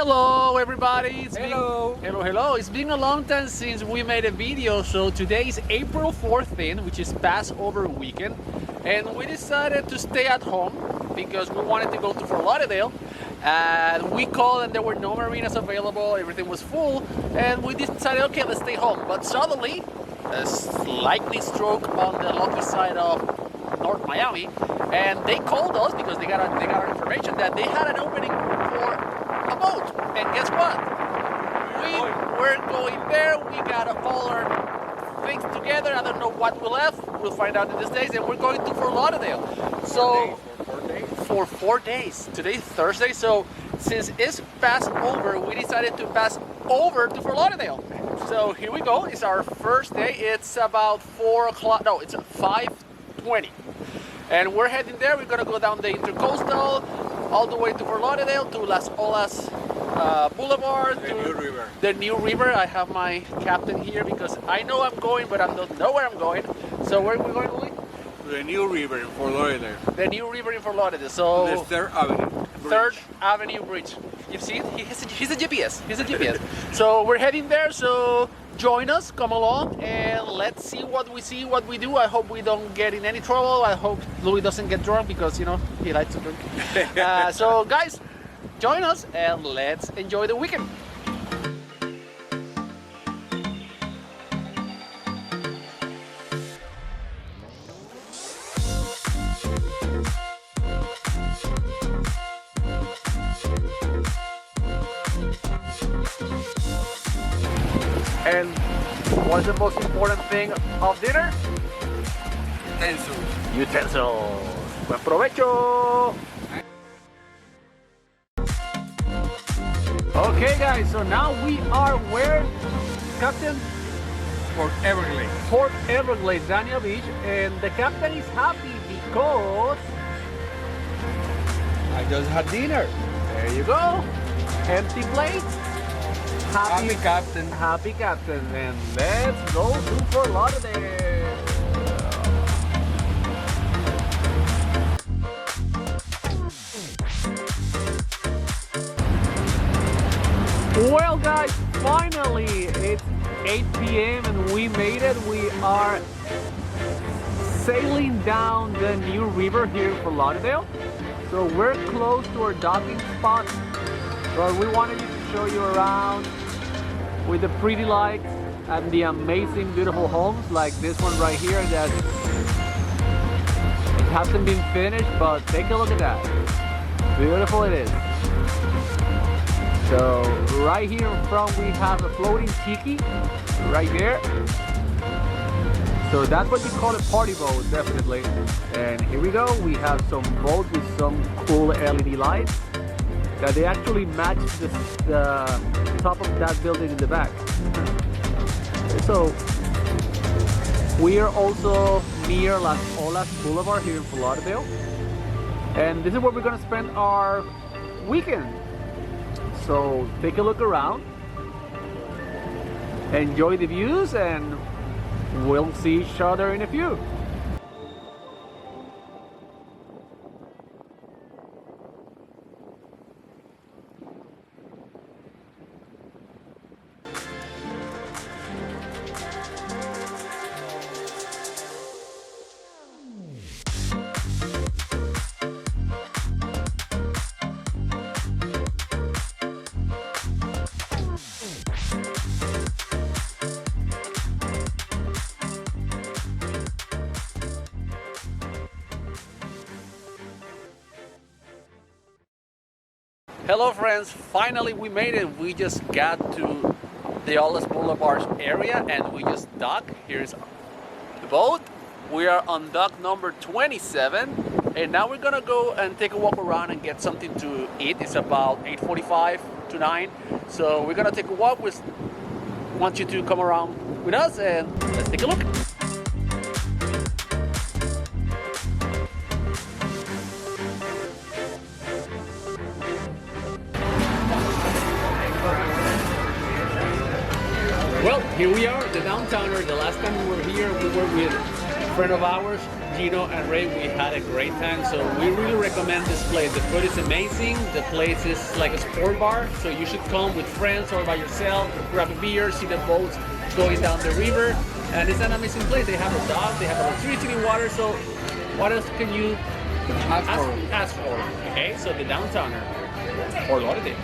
Hello everybody! Hello! Hello! It's been a long time since we made a video, so today is April 14th, which is Passover weekend, and we decided to stay at home because we wanted to go to Fort Lauderdale. And we called and there were no marinas available, everything was full, and we decided, okay, let's stay home. But suddenly, a slightly stroke on the lucky side of North Miami, and they called us because they got our information that they had an opening for a boat. And guess what? We're going there. We got all our things together. I don't know what we left. We'll find out in these days. And we're going to Fort Lauderdale. So for 4 days. Today's Thursday. So since it's Passover, we decided to pass over to Fort Lauderdale. So here we go. It's our first day. It's about 4 o'clock. No, it's 5:20. And we're heading there. We're gonna go down the Intercoastal all the way to Fort Lauderdale to Olas Blvd. The new river. I have my captain here because I know I'm going, but I don't know where I'm going. So where are we going, Louis? The new river in Fort Lauderdale. The new river in Fort Lauderdale. So the 3rd Avenue Bridge. 3rd Avenue Bridge. You see it? He's a GPS. He's a GPS. So we're heading there. So join us, come along, and let's see what we see, what we do. I hope we don't get in any trouble. I hope Louis doesn't get drunk because, you know, he likes to drink. So guys, join us and let's enjoy the weekend. And what's the most important thing of dinner? Utensils. Buen provecho. Okay guys, so now we are where, Captain? Fort Everglades. Fort Everglades, Dania Beach, and the captain is happy because I just had dinner. there you go. Empty plate. Happy captain. Happy captain. And let's go to Fort Lauderdale. Well guys, finally it's 8 p.m. and we made it. We are sailing down the new river here in Fort Lauderdale. So we're close to our docking spot, but we wanted to show you around with the pretty lights and the amazing beautiful homes like this one right here that it hasn't been finished, but take a look at that. Beautiful it is. So right here in front we have a floating tiki right there. So that's what you call a party boat, definitely. And here we go, we have some boats with some cool LED lights that they actually match the top of that building in the back. So we are also near Olas Blvd here in Fort Lauderdale, and this is where we're gonna spend our weekend. So take a look around, enjoy the views, and we'll see each other in a few. Hello friends, finally we made it. We just got to the Olas Blvd area and we just docked. Here's the boat. We are on dock number 27 and now we're gonna go and take a walk around and get something to eat. It's about 8:45 to 9. So we're gonna take a walk. We want you to come around with us and let's take a look. Well, here we are, the downtowner. The last time we were here, we were with friend of ours, Gino and Ray, we had a great time. So we really recommend this place. The food is amazing. The place is like a sport bar, so you should come with friends or by yourself, grab a beer, see the boats going down the river. And it's an amazing place. They have a dog, they have electricity, water. So what else can you ask for? Okay, so the downtowner, Fort Lauderdale.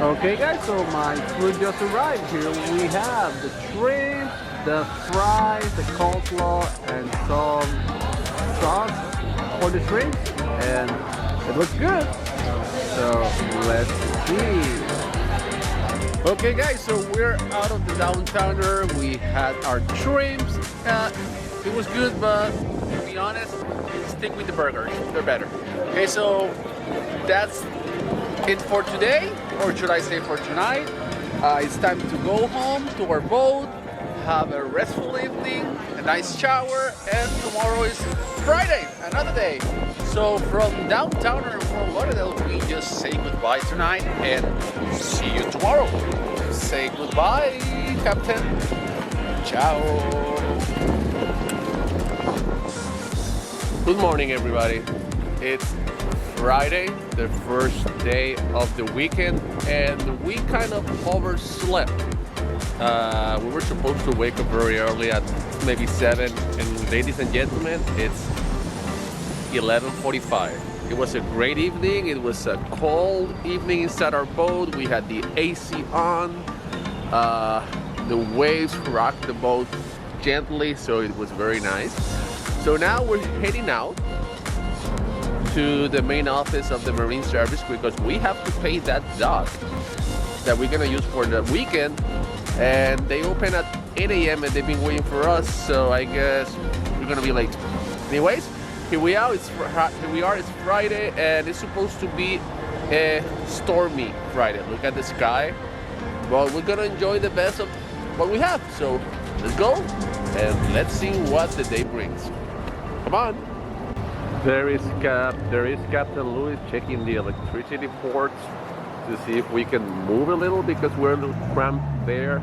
Okay guys, so my food just arrived here. We have the shrimp, the fries, the coleslaw, and some sauce for the shrimp, and it looks good. So let's see. Okay guys, so we're out of the downtowner. We had our shrimps. It was good, but to be honest, stick with the burgers. They're better. Okay, so that's it for today, or should I say for tonight. It's time to go home to our boat, have a restful evening, a nice shower, and tomorrow is Friday, another day. So from downtowner Fort Lauderdale, we just say goodbye tonight and see you tomorrow. Say goodbye, Captain. Ciao. Good morning, everybody. It's Friday, the first day of the weekend, and we kind of overslept. We were supposed to wake up very early at maybe 7, and ladies and gentlemen, it's 11:45. It was a great evening. It was a cold evening inside our boat. We had the AC on. The waves rocked the boat gently, so it was very nice. So now we're heading out to the main office of the Marine Service because we have to pay that dock that we're gonna use for the weekend, and they open at 8 a.m. and they've been waiting for us, so I guess we're gonna be late. Anyways, here we are. It's Friday, and it's supposed to be a stormy Friday. Look at the sky. Well, we're gonna enjoy the best of what we have. So let's go and let's see what the day brings. Come on. There is Captain Lewis checking the electricity ports to see if we can move a little because we're a little cramped there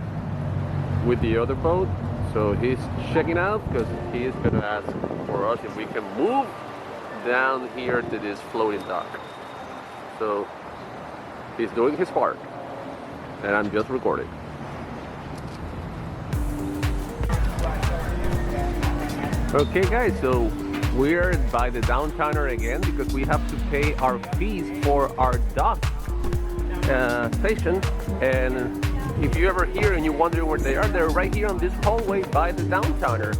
with the other boat. So he's checking out because he is going to ask for us if we can move down here to this floating dock. So he's doing his part and I'm just recording. Okay guys, so we're by the downtowner again because we have to pay our fees for our dock station. And if you ever here and you're wondering where they are, they're right here on this hallway by the downtowner.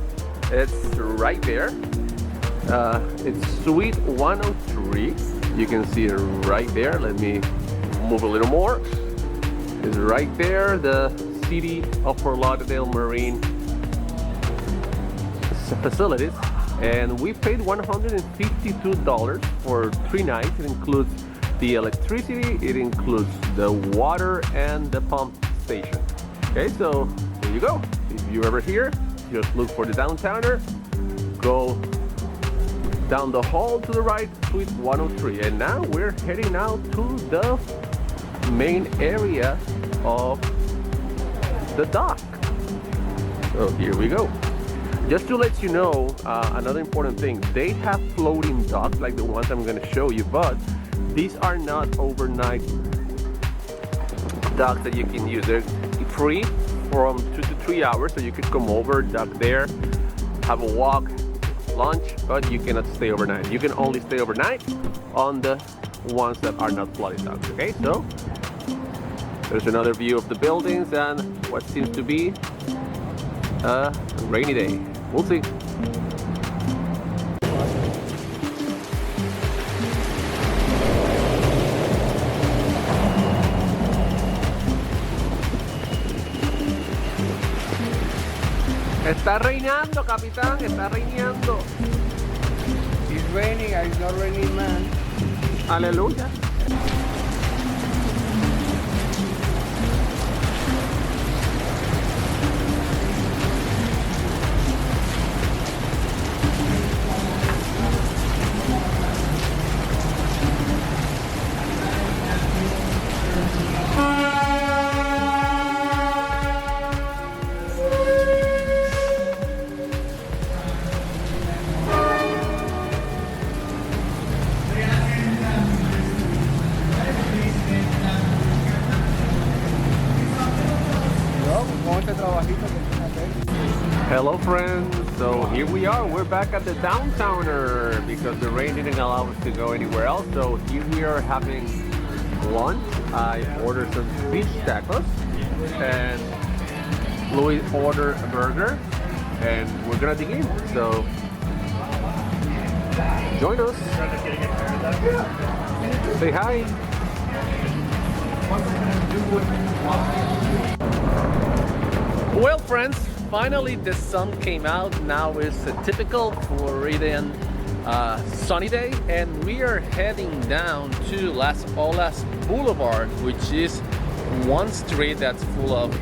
It's right there. It's Suite 103. You can see it right there. Let me move a little more. It's right there, the City of Fort Lauderdale Marine facilities. And we paid $152 for 3 nights. It includes the electricity, it includes the water, and the pump station. Okay, so there you go. If you're ever here, just look for the downtowner, go down the hall to the right, Suite 103. And now we're heading out to the main area of the dock. So here we go. Just to let you know, another important thing, they have floating docks like the ones I'm going to show you, but these are not overnight docks that you can use. They're free from 2 to 3 hours, so you could come over, dock there, have a walk, lunch, but you cannot stay overnight. You can only stay overnight on the ones that are not floating docks, okay? So, there's another view of the buildings and what seems to be a rainy day. We'll see. Está reinando, capitán, está reinando. It's raining, it's not raining, man. Aleluya. Hello friends, so here we are, we're back at the downtowner because the rain didn't allow us to go anywhere else. So here we are having lunch. I ordered some fish tacos and Louis ordered a burger and we're gonna dig in, so join us. Say hi. Well friends, finally the sun came out. Now it's a typical Floridian sunny day and we are heading down to Las Olas Boulevard, which is one street that's full of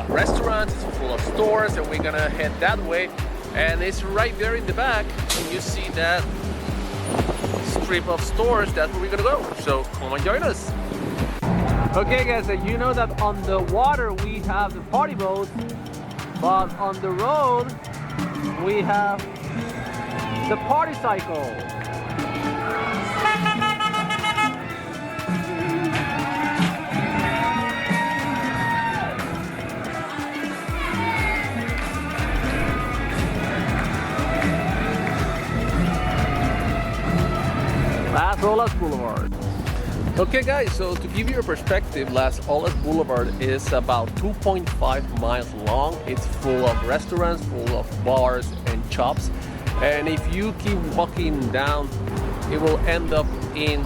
restaurants, it's full of stores, and we're gonna head that way. And it's right there in the back and you see that strip of stores. That's where we're gonna go, so come and join us. Okay guys, so you know that on the water we have the party boat, but on the road we have the party cycle. Las Olas Boulevard. Okay guys, so to give you a perspective, Las Olas Boulevard is about 2.5 miles long. It's full of restaurants, full of bars and shops. And if you keep walking down, it will end up in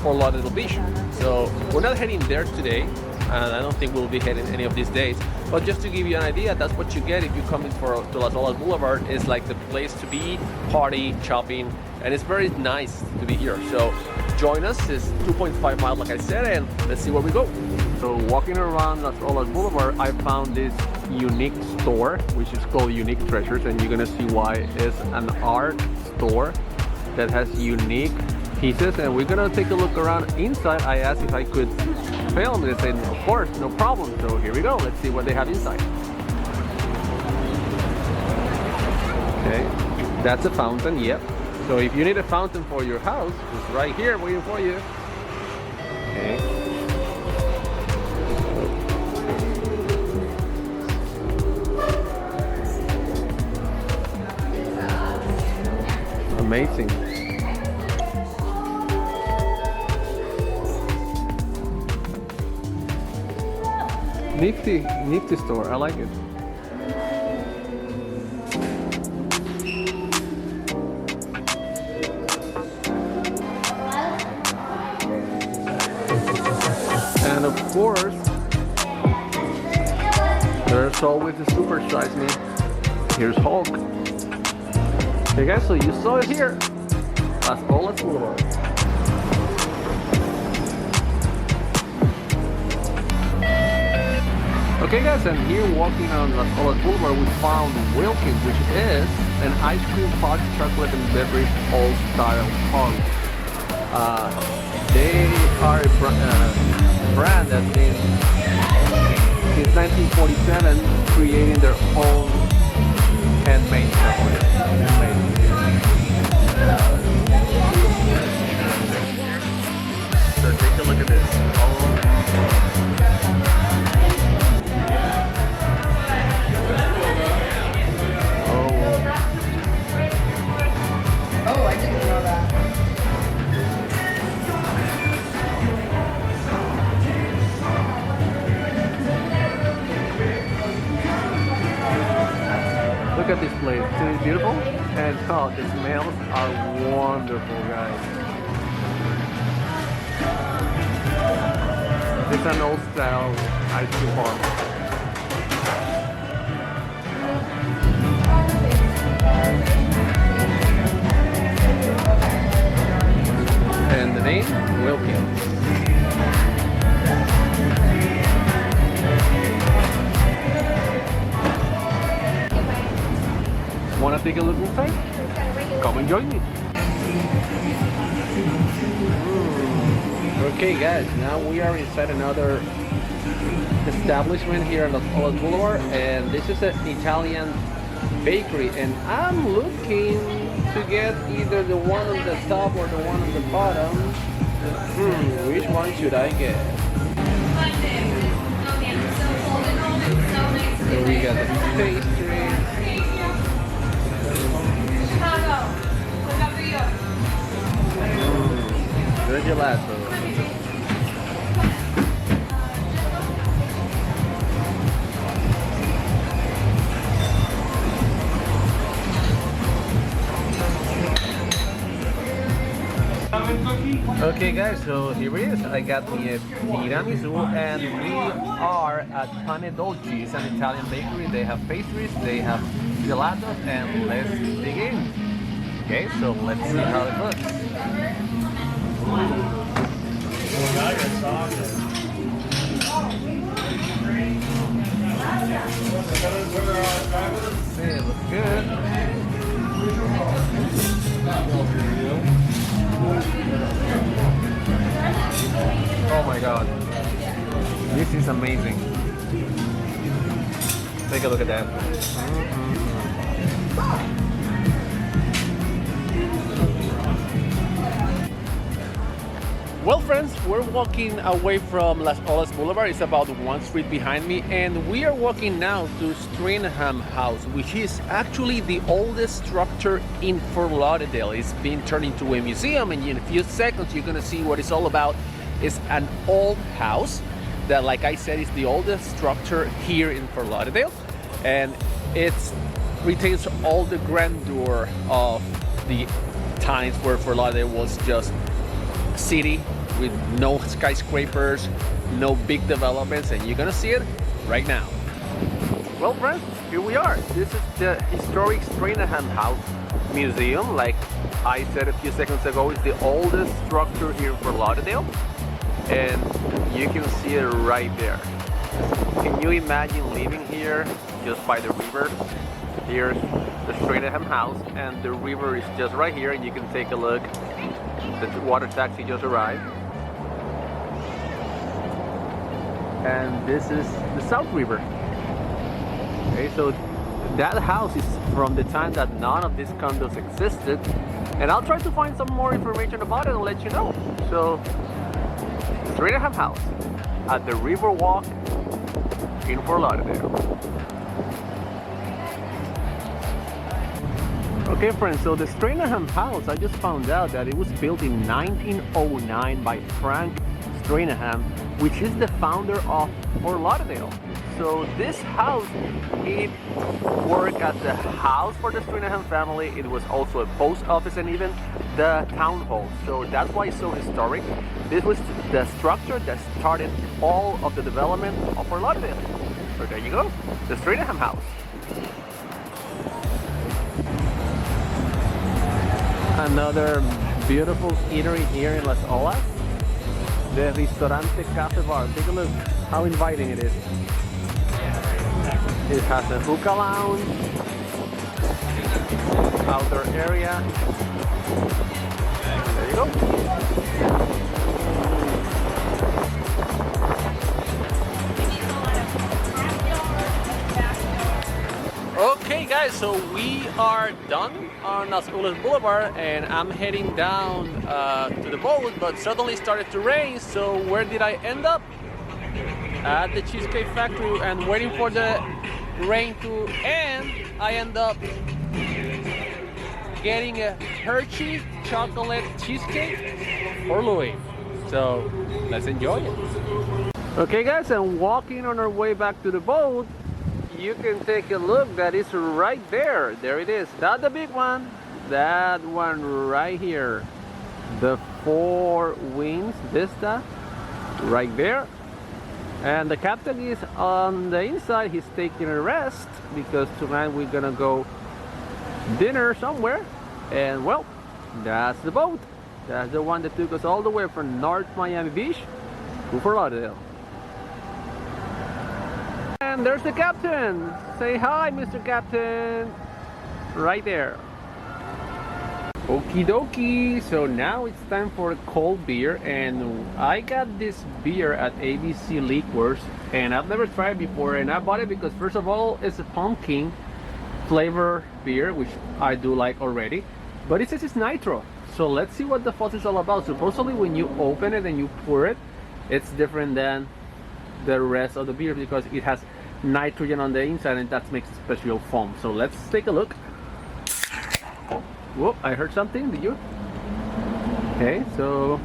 Fort Lauderdale Beach. So we're not heading there today, and I don't think we'll be heading any of these days. But just to give you an idea, that's what you get if you come in to Las Olas Boulevard. It's like the place to be, party, shopping, and it's very nice to be here. So join us. It's 2.5 miles like I said, and let's see where we go. So walking around Las Olas Boulevard, I found this unique store which is called Unique Treasures, and you're gonna see why. It's an art store that has unique pieces, and we're gonna take a look around inside. I asked if I could film. They said of course, no problem. So here we go, let's see what they have inside. Okay, that's a fountain. Yep. So if you need a fountain for your house, it's right here waiting for you. Okay. Amazing. Nifty store. I like it. And of course, there's always the super size me. Here's Hulk. Hey guys, so you saw it here. Las Olas Boulevard. Okay guys, and here walking on Las Olas Boulevard, we found Wilkins, which is an ice cream, hot chocolate and beverage all-style pub. They are a brand that's been since 1947 creating their own handmade chocolate. So take a look at this. Oh, I didn't know that. Look at this place. Isn't it beautiful? And oh, the smells are wonderful, guys. It's an old style ice cream bar. And the name, Wilkins. Wanna take a look inside? Come and join me. Okay guys, now we are inside another establishment here on Olas Blvd, and this is an Italian bakery, and I'm looking to get either the one on the top or the one on the bottom. Which one should I get? So we got the pastry. Good gelato. Okay guys, so here it is. I got the tiramisu, and we are at Pane Dolci. It's an Italian bakery. They have pastries, they have gelatos, and let's dig in. Okay, so let's see how it looks. It looks good. Oh my god, this is amazing. Take a look at that. Well friends, we're walking away from Olas Blvd. It's about one street behind me, and we are walking now to Stringham House, which is actually the oldest structure in Fort Lauderdale. It's been turned into a museum, and in a few seconds you're gonna see what it's all about. It's an old house that, like I said, is the oldest structure here in Fort Lauderdale, and it retains all the grandeur of the times where Fort Lauderdale was just a city with no skyscrapers, no big developments, and you're gonna see it right now. Well friends, here we are. This is the historic Stringham House Museum. Like I said a few seconds ago, it's the oldest structure here in Fort Lauderdale, and you can see it right there. Can you imagine living here just by the river? Here's the Stringham House, and the river is just right here, and you can take a look. The water taxi just arrived. And this is the South River. Okay, so that house is from the time that none of these condos existed, and I'll try to find some more information about it and let you know. So, Stringham House at the River Walk in Fort Lauderdale. Okay friends, so the Stringham House, I just found out that it was built in 1909 by Frank Stringham, which is the founder of Fort Lauderdale. So this house, it worked as the house for the Stringham family. It was also a post office and even the town hall. So that's why it's so historic. This was the structure that started all of the development of Fort Lauderdale. So there you go, the Stringham House. Another beautiful eatery here in Las Olas. The Ristorante Cafe Bar. Take a look how inviting it is. It has a hookah lounge, outdoor area. There you go. Okay guys, so we are done on Olas Blvd, and I'm heading down to the boat, but suddenly started to rain. So where did I end up? At the Cheesecake Factory, and waiting for the rain to end, I end up getting a Hershey chocolate cheesecake for Louis. So let's enjoy it. Okay guys, and walking on our way back to the boat, you can take a look. That is right there. There it is. Not the big one. That one right here. The Four Winds Vista right there. And the captain is on the inside. He's taking a rest because tonight we're gonna go dinner somewhere. And well, that's the boat. That's the one that took us all the way from North Miami Beach to Fort Lauderdale. And there's the captain. Say hi, Mr. Captain. Right there. Okie dokie. So now it's time for a cold beer, and I got this beer at ABC Liquors, and I've never tried it before, and I bought it because first of all, it's a pumpkin flavor beer, which I do like already, but it says it's nitro. So let's see what the fuss is all about. Supposedly when you open it and you pour it, it's different than the rest of the beer because it has nitrogen on the inside, and that makes a special foam. So let's take a look. Whoop, I heard something, did you? Okay, so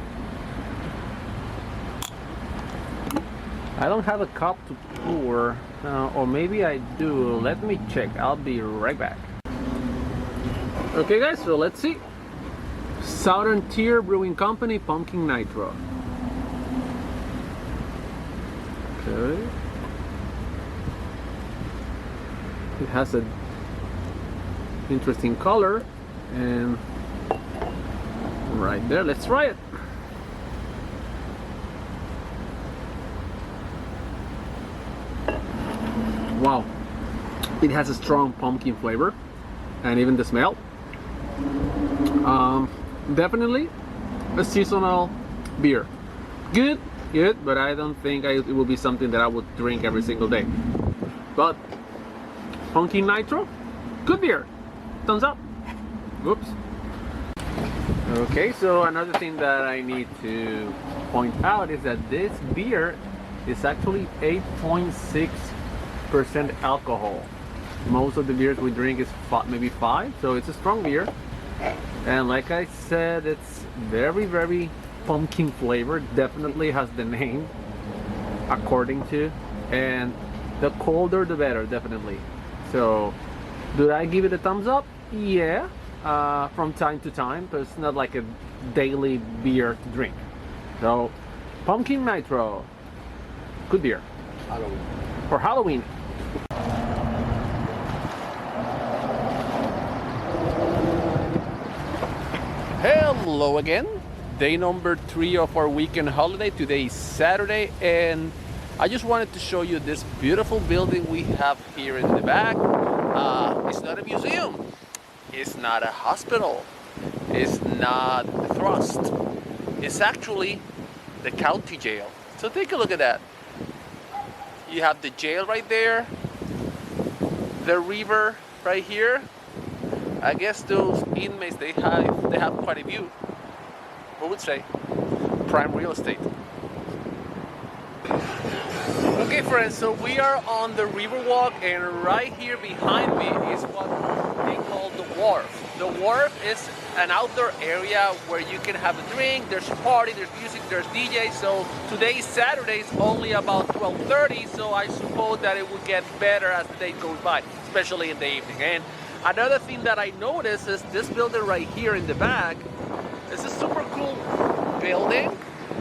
I don't have a cup to pour, or maybe I do. Let me check, I'll be right back. Okay guys, so let's see. Southern Tier Brewing Company Pumpkin Nitro. Okay. It has a interesting color, and right there, let's try it. Wow, it has a strong pumpkin flavor, and even the smell. Definitely a seasonal beer. Good, but I don't think it will be something that I would drink every single day. But Pumpkin Nitro, good beer. Thumbs up. Oops. Okay, so another thing that I need to point out is that this beer is actually 8.6% alcohol. Most of the beers we drink is maybe 5, so it's a strong beer. And like I said, it's very pumpkin flavored. Definitely has the name according to, and the colder the better, definitely. So do I give it a thumbs up? Yeah, from time to time, but it's not like a daily beer to drink. So Pumpkin Nitro, good beer. Halloween. For Halloween. Hello again. Day number 3 of our weekend holiday. Today is Saturday, and I just wanted to show you this beautiful building we have here in the back. It's not a museum. It's not a hospital. It's not the Thrust. It's actually the county jail. So take a look at that. You have the jail right there, the river right here. I guess those inmates, they have quite a view. I would say prime real estate. Okay friends, so we are on the Riverwalk, and right here behind me is what they call the wharf. The wharf is an outdoor area where you can have a drink, there's a party, there's music, there's DJs. So today is Saturday, it's only about 12:30, so I suppose that it will get better as the day goes by, especially in the evening. And another thing that I noticed is this building right here in the back. It's a super cool building,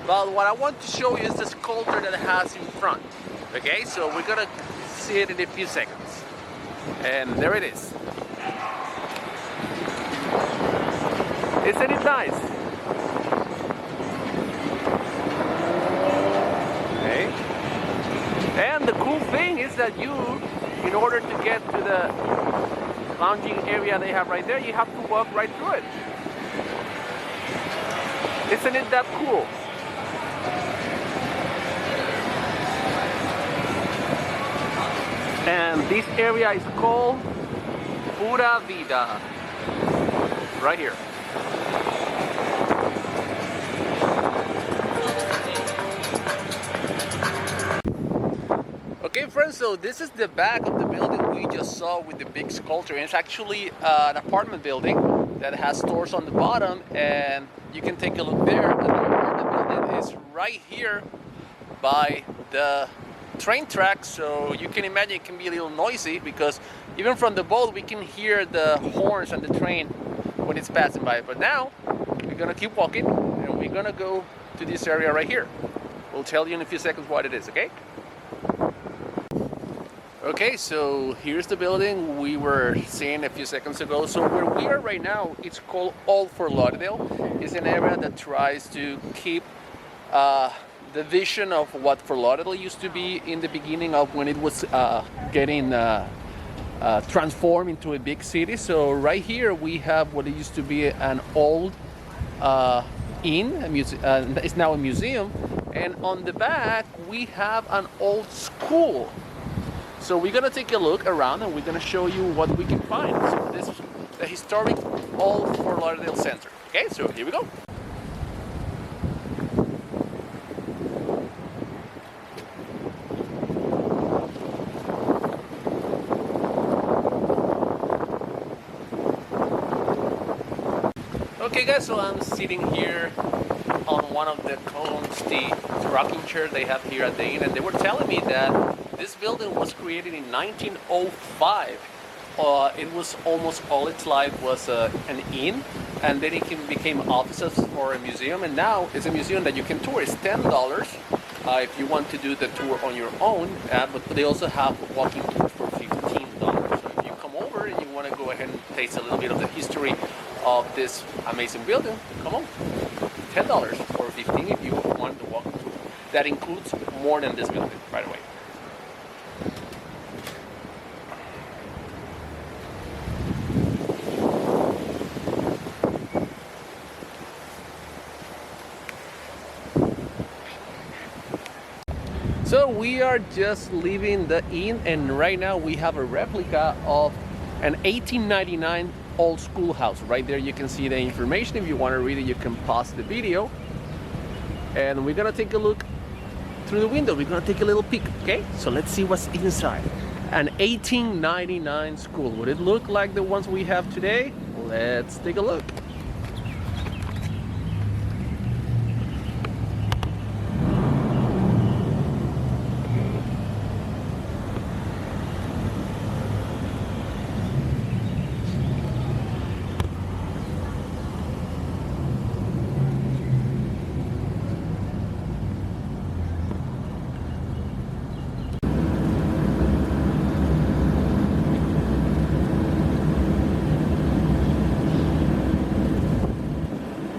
but what I want to show you is the sculpture that it has in front. Okay, so we're gonna see it in a few seconds. And there it is. Isn't it nice? Okay. And the cool thing is that you, in order to get to the lounging area they have right there, you have to walk right through it. Isn't it that cool? And this area is called Pura Vida. Right here. Okay friends, so this is the back of the building we just saw with the big sculpture. And it's actually an apartment building that has stores on the bottom, and you can take a look there. And the apartment building is right here by the train track, so you can imagine it can be a little noisy because even from the boat we can hear the horns and the train when it's passing by. But now we're gonna keep walking, and we're gonna go to this area right here. We'll tell you in a few seconds what it is, okay? Okay, so here's the building we were seeing a few seconds ago. So where we are right now, it's called Old Fort Lauderdale. It's an area that tries to keep the vision of what Fort Lauderdale used to be in the beginning of when it was getting transformed into a big city. So right here we have what it used to be an old inn, it's now a museum, and on the back we have an old school. So we're gonna take a look around and we're gonna show you what we can find. So this is the historic Old Fort Lauderdale Center. Okay, so here we go. Okay guys, so I'm sitting here on one of the comfy rocking chairs they have here at the inn, and they were telling me that this building was created in 1905. It was almost all its life was an inn, and then it became offices for a museum, and now it's a museum that you can tour. It's $10 if you want to do the tour on your own, but they also have walking tours for $15. So if you come over and you want to go ahead and taste a little bit of the history of this amazing building, come on. $10 or $15 if you want to walk tour. That includes more than this building, by the way. So we are just leaving the inn, and right now we have a replica of an 1899 old schoolhouse. Right there you can see the information. If you want to read it, you can pause the video. And we're gonna take a look through the window. We're gonna take a little peek, okay? So let's see what's inside. An 1899 school. Would it look like the ones we have today? Let's take a look.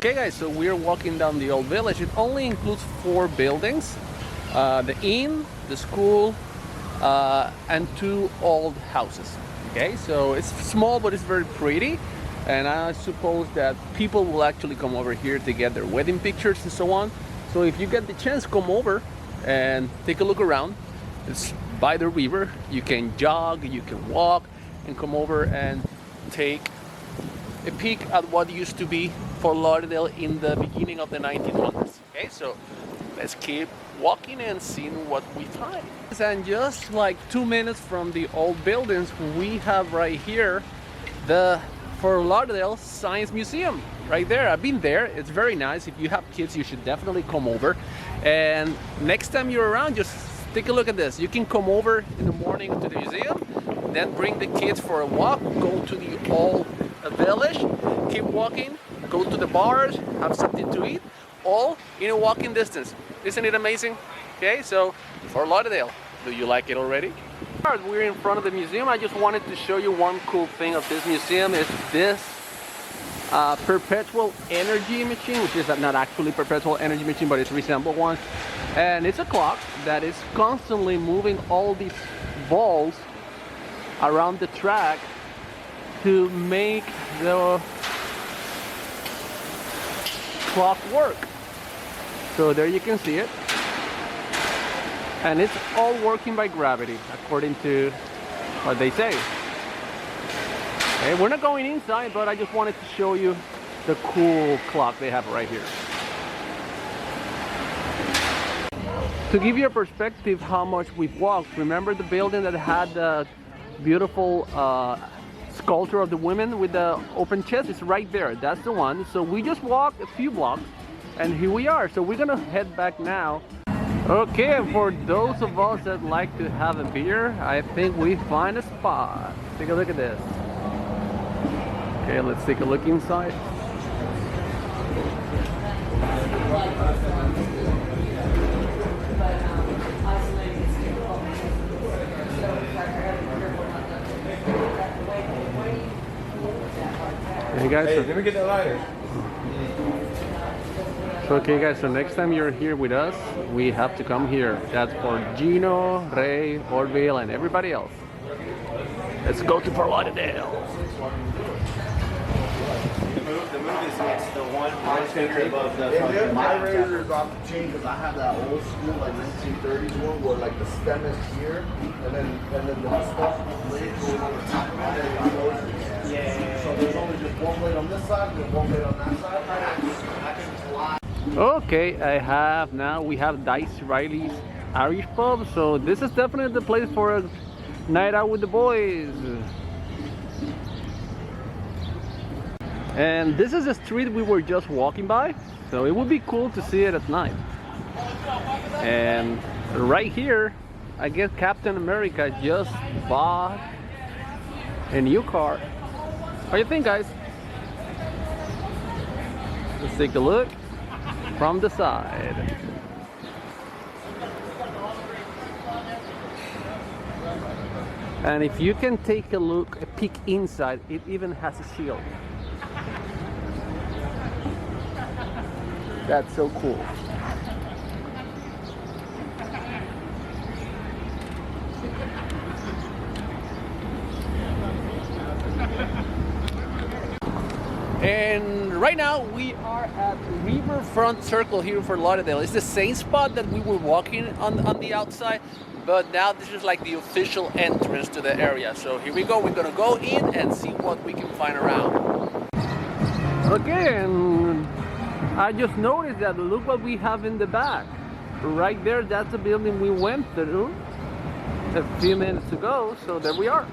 Okay guys, so we're walking down the old village. It only includes 4 buildings. The inn, the school, and 2 old houses. Okay, so it's small but it's very pretty. And I suppose that people will actually come over here to get their wedding pictures and so on. So if you get the chance, come over and take a look around. It's by the river. You can jog, you can walk, and come over and take a peek at what used to be Fort Lauderdale in the beginning of the 1900s. Okay, so let's keep walking and seeing what we find. And just like 2 minutes from the old buildings, we have right here the Fort Lauderdale Science Museum. Right there, I've been there. It's very nice. If you have kids, you should definitely come over. And next time you're around, just take a look at this. You can come over in the morning to the museum, then bring the kids for a walk, go to the old village, keep walking, go to the bars, have something to eat, all in a walking distance. Isn't it amazing? Okay, so Fort Lauderdale, do you like it already? We're in front of the museum. I just wanted to show you one cool thing of this museum is this perpetual energy machine, which is not actually perpetual energy machine, but it's resemble one. And it's a clock that is constantly moving all these balls around the track to make the clock work. So there you can see it, and it's all working by gravity according to what they say. Okay, we're not going inside, but I just wanted to show you the cool clock they have right here. To give you a perspective how much we've walked, remember the building that had the beautiful sculpture of the women with the open chest? Is right there. That's the one. So we just walked a few blocks and here we are. So we're gonna head back now. Okay, and for those of us that like to have a beer, I think we find a spot. Take a look at this. Okay, let's take a look inside. guys. Hey, let me get that lighter. Okay, guys. So next time you're here with us, we have to come here. That's for Gino, Ray, Orville, and everybody else. Let's go to Fort Lauderdale. The move is next to the one above the. My razor is off the chain because I have that old school like 1930s one where like the stem is here and then the disposable blade goes on the top of it and it goes. Yeah. So there's only just one blade on this side and one blade on that side. I can fly. Okay, we have Dice Riley's Irish Pub, so this is definitely the place for a night out with the boys. And this is the street we were just walking by, so it would be cool to see it at night. And right here, I guess Captain America just bought a new car. What do you think, guys? Let's take a look from the side. And if you can take a peek inside, it even has a shield. That's so cool. And right now we are at Riverfront Circle here in Fort Lauderdale. It's the same spot that we were walking on the outside, but now this is like the official entrance to the area. So here we go. We're gonna go in and see what we can find around. Okay, and I just noticed that look what we have in the back. Right there, that's the building we went through a few minutes ago, so there we are.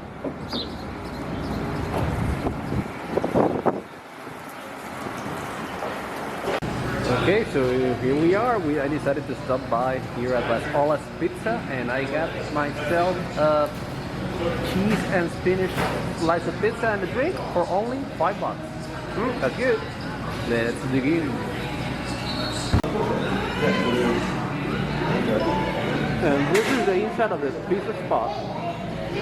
Okay, so here we are. I decided to stop by here at Olas Pizza, and I got myself a cheese and spinach slice of pizza and a drink for only $5. That's good. Let's dig in. And this is the inside of the pizza spot.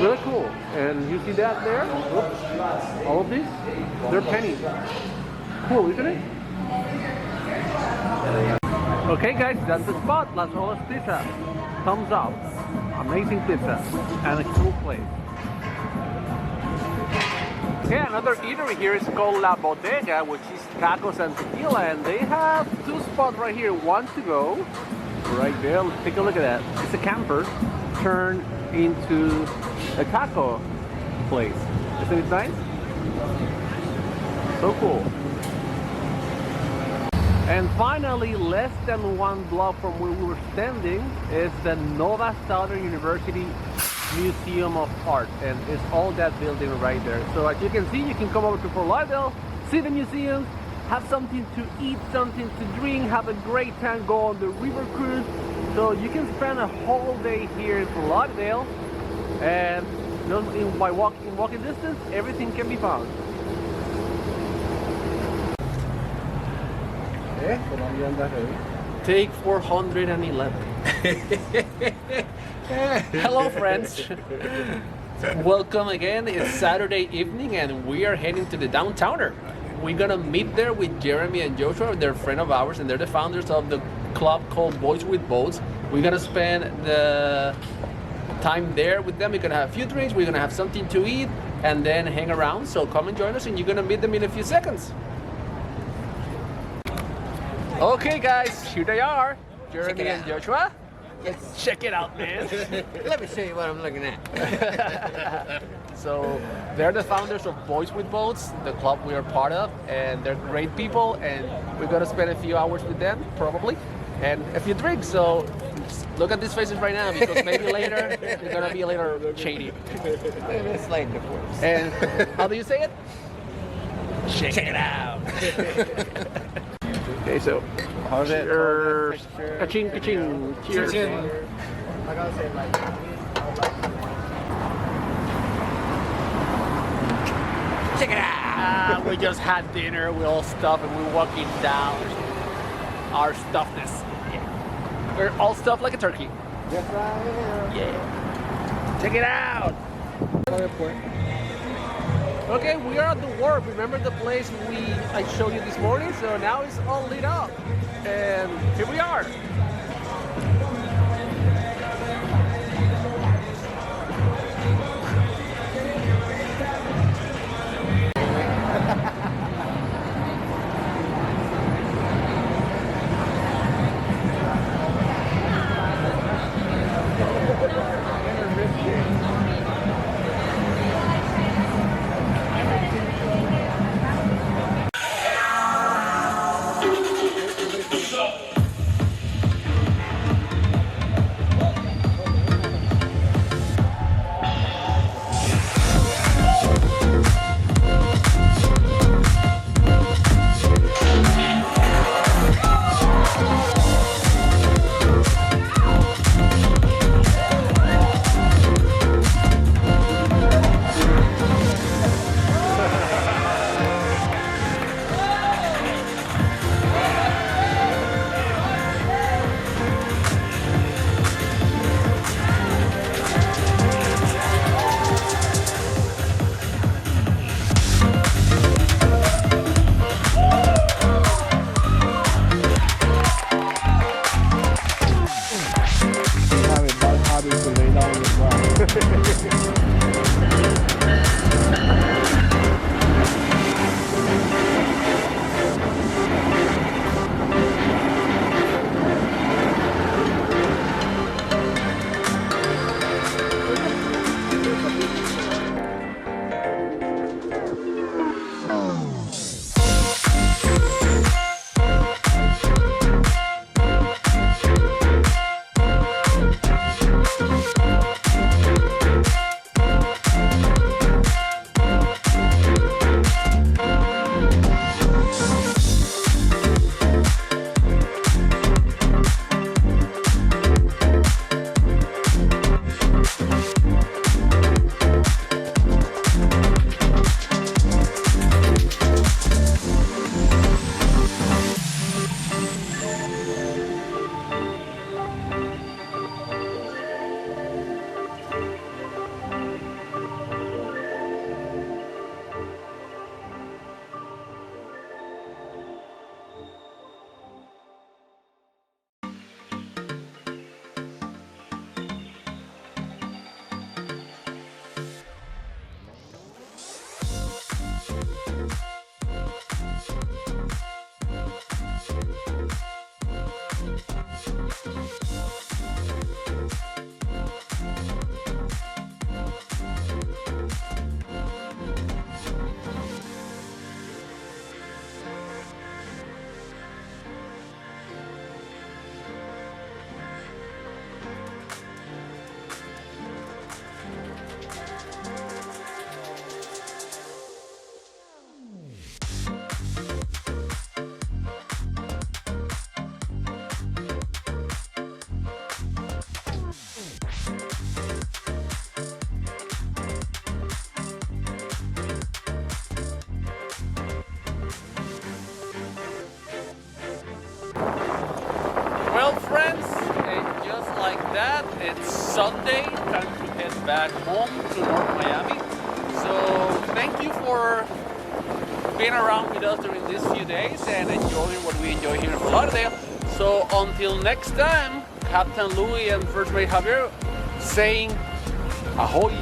Really cool. And you see that there? Oops. All of these? They're pennies. Cool, isn't it? Okay guys, that's the spot. Las Olas Pizza. Thumbs up. Amazing pizza. And a cool place. Okay, another eatery here is called La Bodega, which is tacos and tequila, and they have two spots right here. One to go, right there. Let's take a look at that. It's a camper turned into a taco place. Isn't it nice? So cool. And finally, less than 1 block from where we were standing is the Nova Southern University Museum of Art, and it's all that building right there. So as you can see, you can come over to Fort Lauderdale, see the museum, have something to eat, something to drink, have a great time, go on the river cruise. So you can spend a whole day here in Fort Lauderdale, and by walking distance, everything can be found. Take 411. Hello friends, welcome again. It's Saturday evening and we are heading to the Downtowner. We're gonna meet there with Jeremy and Joshua. They're a friend of ours and they're the founders of the club called Boys with Boats. We're gonna spend the time there with them. We're gonna have a few drinks, we're gonna have something to eat and then hang around. So come and join us and you're gonna meet them in a few seconds. Okay guys, here they are, Jeremy and Joshua. Let's check it out, man. Let me show you what I'm looking at. So they're the founders of Boys with Boats, the club we are part of, and they're great people and we're gonna spend a few hours with them, probably, and a few drinks. So look at these faces right now because maybe later they're gonna be a little shady. It's like divorce. And how do you say it? Check it out. Okay, so How's it? cheers. Ka-ching, ka-ching. Cheers. I gotta say like. Check it out. We just had dinner. We all stuffed and we're walking down our stuffness. Yeah. We're all stuffed like a turkey. Yes, I am. Yeah. Check it out. Okay, we are at the wharf. Remember the place I showed you this morning? So now it's all lit up. And here we are. Well, friends, and just like that, it's Sunday, time to head back home to North Miami. So thank you for being around with us during these few days and enjoying what we enjoy here in Fort Lauderdale. So until next time, Captain Louis and First Mate Javier saying ahoy.